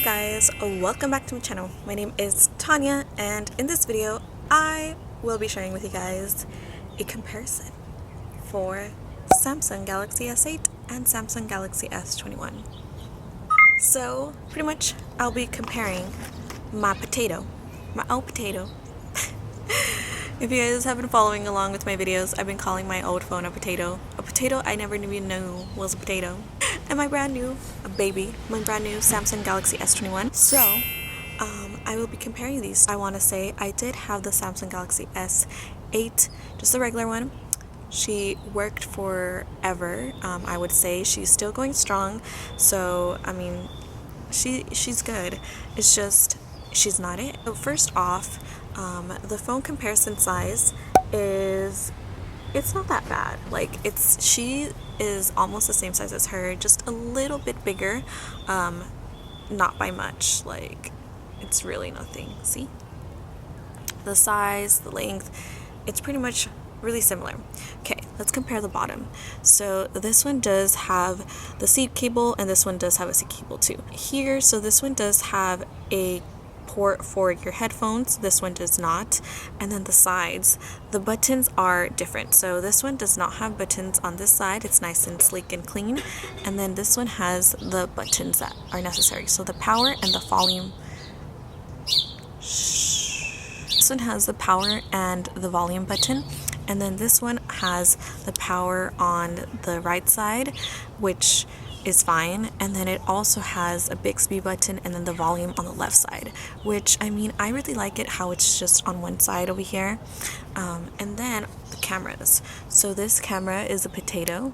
guys, welcome back to my channel. My name is Tania, and in this video I will be sharing with you guys a comparison for Samsung Galaxy S8 and Samsung Galaxy S21. So pretty much I'll be comparing my old potato. If you guys have been following along with my videos, I've been calling my old phone a potato I never even knew was a potato, and my brand new Samsung Galaxy S21. So I will be comparing these. I want to say I did have the Samsung Galaxy S8, just the regular one. She worked forever. I would say she's still going strong, so I mean she's good. It's just she's not it. So first off, the phone comparison size it's not that bad. Like she is almost the same size as her, just a little bit bigger, not by much. Like it's really nothing. See the size, the length, it's pretty much really similar. Okay, let's compare the bottom. So this one does have the C cable and this one does have a C cable too here. So this one does have a port for your headphones, this one does not. And then the sides, the buttons are different. So this one does not have buttons on this side, it's nice and sleek and clean. And then this one has the buttons that are necessary, so the power and the volume. This one has the power and the volume button, and then this one has the power on the right side, which is fine, and then it also has a Bixby button and then the volume on the left side, which I mean I really like it how it's just on one side over here. And then the cameras, so this camera is a potato.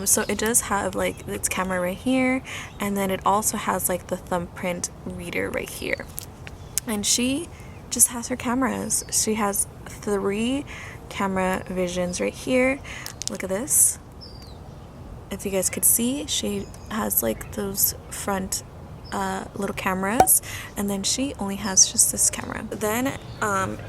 So it does have like its camera right here, and then it also has like the thumbprint reader right here, and she just has her cameras. She has 3 camera visions right here. Look at this. If you guys could see, she has like those front little cameras, and then she only has just this camera. Then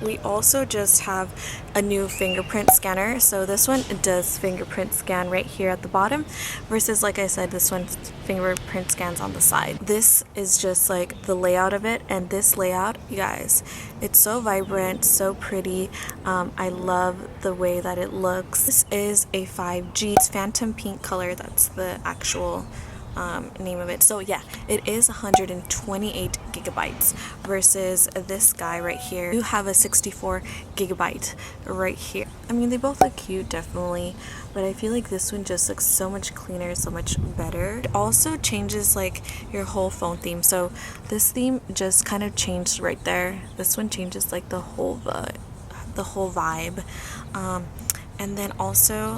we also just have a new fingerprint scanner. So this one does fingerprint scan right here at the bottom, versus like I said, this one fingerprint scans on the side. This is just like the layout of it, and this layout, you guys, it's so vibrant, so pretty. I love the way that it looks. This is a 5G, it's phantom pink color, that's the actual name of it. So yeah, it is 128 gigabytes versus this guy right here. You have a 64 gigabyte right here. I mean, they both look cute, definitely, but I feel like this one just looks so much cleaner, so much better. It also changes like your whole phone theme. So this theme just kind of changed right there. This one changes like the whole vibe. And then also,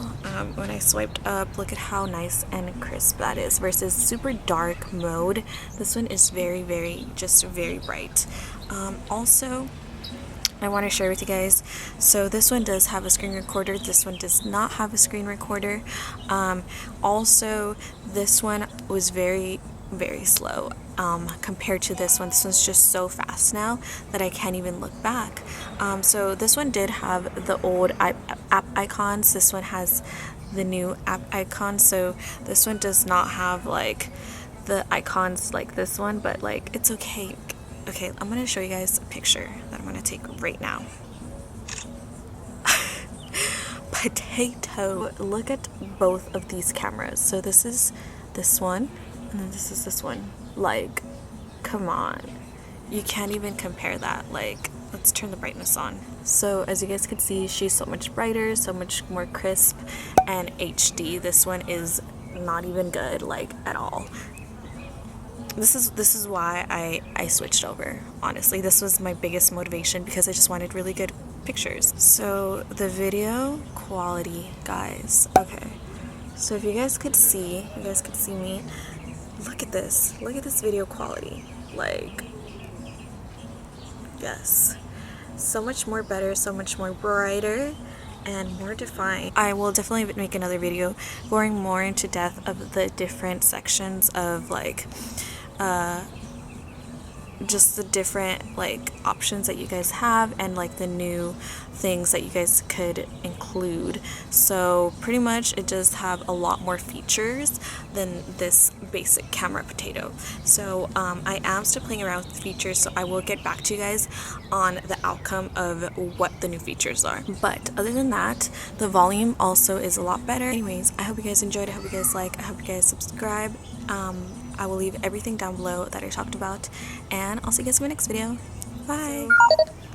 when I swiped up, look at how nice and crisp that is versus super dark mode. This one is very bright. Also, I want to share with you guys, so this one does have a screen recorder, this one does not have a screen recorder. Also, this one was very slow compared to this one. This one's just so fast now that I can't even look back. So this one did have the old app icons, this one has the new app icons. So this one does not have like the icons like this one, but like it's okay. Okay, I'm gonna show you guys a picture that I'm gonna take right now. Potato. Look at both of these cameras. So this is this one, and then this is this one. Like, come on, you can't even compare that. Like, let's turn the brightness on. So as you guys can see, she's so much brighter, so much more crisp and HD. This one is not even good, like, at all. This is why I switched over. Honestly, this was my biggest motivation, because I just wanted really good pictures. So the video quality, guys, okay, so if you guys could see me, look at this video quality. Like, yes, so much more better, so much more brighter and more defined. I will definitely make another video going more into depth of the different sections of like just the different like options that you guys have and like the new things that you guys could include. So pretty much it does have a lot more features than this basic camera potato. So I am still playing around with the features, so I will get back to you guys on the outcome of what the new features are. But other than that, the volume also is a lot better. Anyways, I hope you guys enjoyed. I hope you guys like. I hope you guys subscribe. I will leave everything down below that I talked about, and I'll see you guys in my next video. Bye!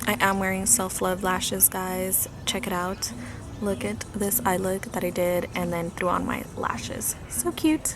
I am wearing self-love lashes, guys. Check it out. Look at this eye look that I did and then threw on my lashes. So cute!